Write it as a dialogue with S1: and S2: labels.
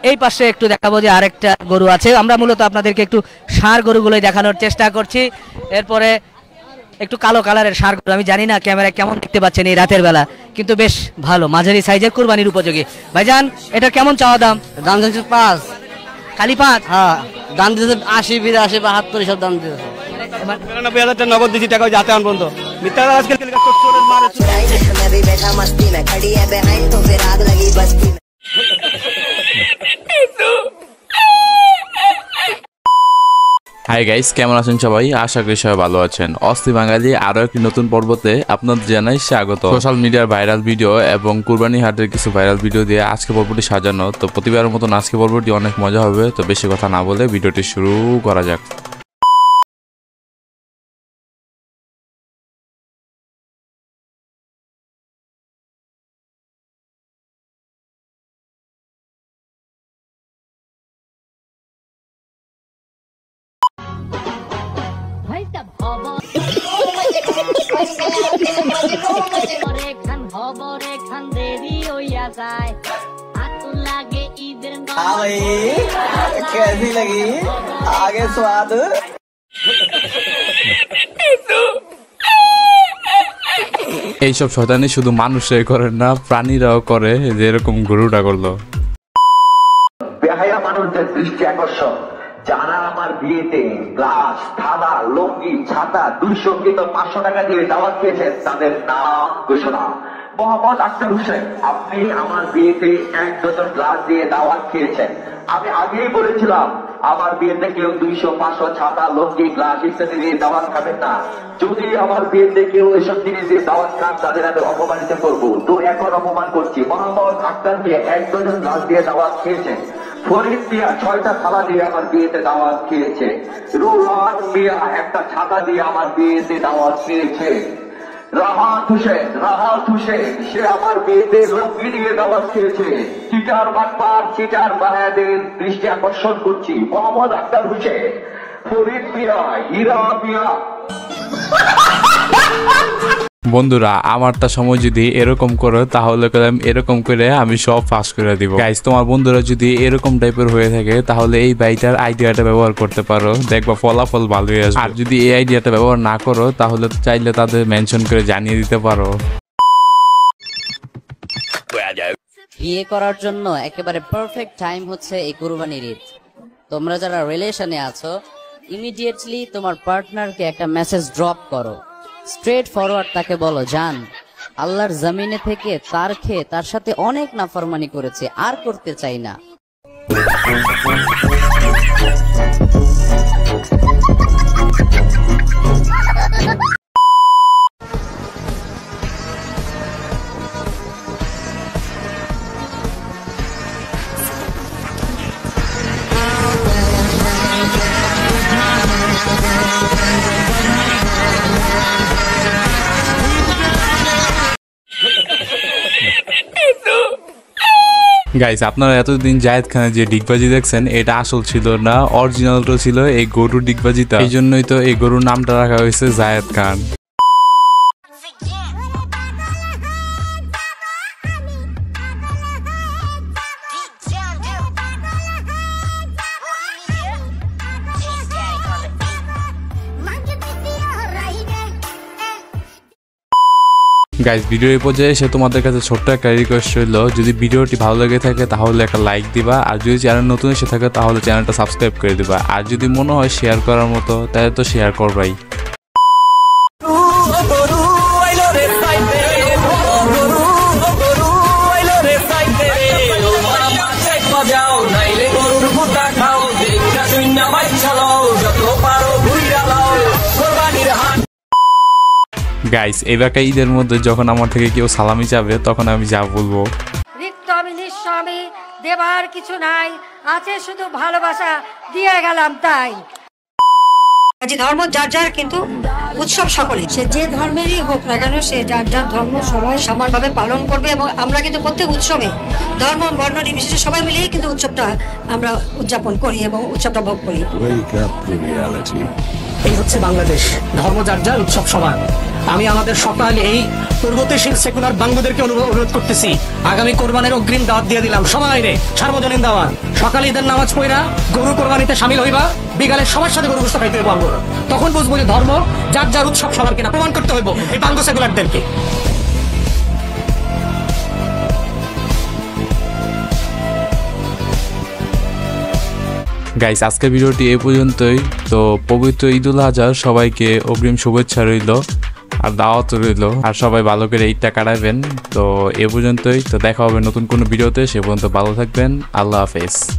S1: এই পাশে একটু দেখাবো যে আরেকটা গরু আছে। আমরা মূলত আপনাদেরকে একটু ষাঁড় গরুগুলোই দেখানোর চেষ্টা করছি। এরপরে একটু কালো কালারের ষাঁড় গরু, আমি জানি না ক্যামেরায় কেমন দেখতে পাচ্ছেন এই রাতের বেলা, কিন্তু বেশ ভালো মাঝারি সাইজের কুরবানির উপযোগী। ভাইজান এটা কেমন চাওয়া দাম?
S2: দাম দিচ্ছে 5,
S1: খালি 5?
S2: হ্যাঁ দাম দিচ্ছে 80, 82, 72 সব দাম দিচ্ছে।
S3: 92,000 টাকা নগদ দিচ্ছি, টাকা যাতে আন বন্ধ মিথ্যা আজকে
S4: হাই গাইস, কেমন আছেন সবাই? আশা করি সবাই ভালো আছেন। অস্থি বাঙালি আরো একটি নতুন পর্বতে আপনাদের জানাই স্বাগত। সোশ্যাল মিডিয়ার ভাইরাল ভিডিও এবং কুরবানি হাটের কিছু ভাইরাল ভিডিও দিয়ে আজকে পর্বটি সাজানো। তো প্রতিবারের মতন আজকে পর্বটি অনেক মজা হবে। তো বেশি কথা না বলে ভিডিওটি শুরু করা যাক।
S5: कैसी लगी आगे स्वाद?
S4: এইসব শয়তানি শুধু মানুষরাই করেন না, প্রাণীরাও করে, যেরকম গরুটা করলো।
S6: বেহায়া মানুষদের দৃষ্টি আকর্ষণ, যারা আমার বিয়েতে গ্লাস, থালা, লঙ্গি, ছাতা 200 কিংবা 500 টাকা দিয়ে দাওয়াত খেয়েছেন, তাদের নাম ঘোষণা। মোহাম্মদ আক্তার হোসেন, আপনি আমার বিয়েতে 1 ডজন গ্লাস দিয়ে দাওয়াত খেয়েছেন। আমি আগেই বলেছিলাম আমার বিয়েতে কেউ 200, 500 ছাতা, লঙ্গি, গ্লাস ইত্যাদি দিয়ে দাওয়াত খাবেন না। যদি আমার বিয়েতে কেউ এসব জিনিস দিয়ে দাওয়াত খান, তাদের আমি অপমানিত করবো। তো এখন অপমান করছি। মোহাম্মদ আক্তার মিয়া 1 ডজন গ্লাস দিয়ে দাওয়াত খেয়েছেন। ফরিদ মিয়া 6টা থালা দিয়ে আমার বিয়েতে দাওয়াত খেয়েছে। রুহান মিয়া 1টা ছাতা দিয়ে আমার বিয়েতে দাওয়াত খেয়েছে। রাহাত হোসেন সে আমার বিয়েতে লঙ্গি দিয়ে দাওয়াত খেয়েছে। চিটার বাটপার, চিটার বাহাদের দৃষ্টি আকর্ষণ করছি। মোহাম্মদ আক্তার হোসেন, ফরিদ মিয়া, হীরা মিয়া।
S4: বন্ধুরা, আমারটা সময় যদি এরকম করো তাহলে এরকম করে আমি সব ফাঁস করে দিব। গাইস, তোমার বন্ধুরা যদি এরকম টাইপের হয়ে থাকে তাহলে এই বাইটার আইডিয়াটা ব্যবহার করতে পারো, দেখবা ফলাফল ভালোই আসবে। আর যদি এই আইডিয়াটা ব্যবহার না করো তাহলে চাইলে তাদের মেনশন করে জানিয়ে দিতে পারো।
S7: বিয়ে করার জন্য একেবারে পারফেক্ট টাইম হচ্ছে এই কুরবানির ঈদ। তোমরা যারা রিলেশনে আছো, ইমিডিয়েটলি তোমার পার্টনারকে একটা মেসেজ ড্রপ করো। স্ট্রেট ফরওয়ার্ড তাকে বলো, জান, আল্লাহর জমিনে থেকে তার খেয়ে তার সাথে অনেক নাফরমানি করেছে, আর করতে চাই না।
S4: গাইস, আপনারা এতদিন জায়েদ খানের যে ডিগবাজি দেখছেন, এটা আসল ছিল না, অরিজিনালটা ছিল এই গরুর ডিগবাজিটা। এই জন্যই তো এই গরুর নামটা রাখা হয়েছে জায়েদ খান। গাইস, ভিডিও এই পর্যায়ে এসে তোমাদের কাছে ছোট্ট একটা রিকোয়েস্ট রইল, যদি ভিডিওটি ভালো লেগে থাকে তাহলে একটা লাইক দিবা, আর যদি চ্যানেল নতুন এসে থাকে তাহলে চ্যানেলটা সাবস্ক্রাইব করে দিবা, আর যদি মনে হয় শেয়ার করার মতো তাহলে তো শেয়ার করবাই। গাইস, এবারকার ঈদের মধ্যে যখন আমার থেকে কেউ সালামি চাবে তখন আমি যা বলবো,
S8: আমি নিঃস্বামী, দেবার কিছু নাই, আছে শুধু ভালোবাসা, দিয়ে গেলাম তাই। ধর্ম যার যার, কিন্তু উৎসব সকলে, সে যে ধর্মেরই হোক না কেন, সে যার যার ধর্ম সবাই সমানভাবে পালন করবে। এবং আমরা কিন্তু প্রত্যেক উৎসবে ধর্ম বর্ণ নির্বিশেষে সবাই মিলেই কিন্তু উৎসবটা আমরা উদযাপন করি এবং উৎসবটা ভোগ করি।
S9: এই হচ্ছে বাংলাদেশ, ধর্ম যার যার, উৎসব সবার। আমি আমাদের সকাল এই প্রগতিশীল সেকুলার বাঙ্গুদেরকে অনুরোধ করতেছি, আগামী কোরবানের অগ্রিম দাওয়াত দিয়ে দিলাম সবাই রে, সার্বজনীন দাওয়াত। সকালে ঈদের নামাজ পড়া গরু কোরবানিতে শামিল হইবা, বিকালে সবার সাথে গরু গোশত খাইতে হইব আমরা। তখন বুঝবো যে ধর্ম যার যার, উৎসব সবার কিনা। প্রমাণ করতে হইব এই বাঙ্গু সেকুলারদেরকে।
S4: গাইস, আজকের ভিডিওটি এই পর্যন্তই। তো পবিত্র ঈদুল আজহার সবাইকে অগ্রিম শুভেচ্ছা রইল আর দাওয়াত রইল, আর সবাই ভালো করে ঈদটা কাটাবেন। তো এ পর্যন্তই। তো দেখা হবে নতুন কোনো ভিডিওতে, সে পর্যন্ত ভালো থাকবেন। আল্লাহ হাফেজ।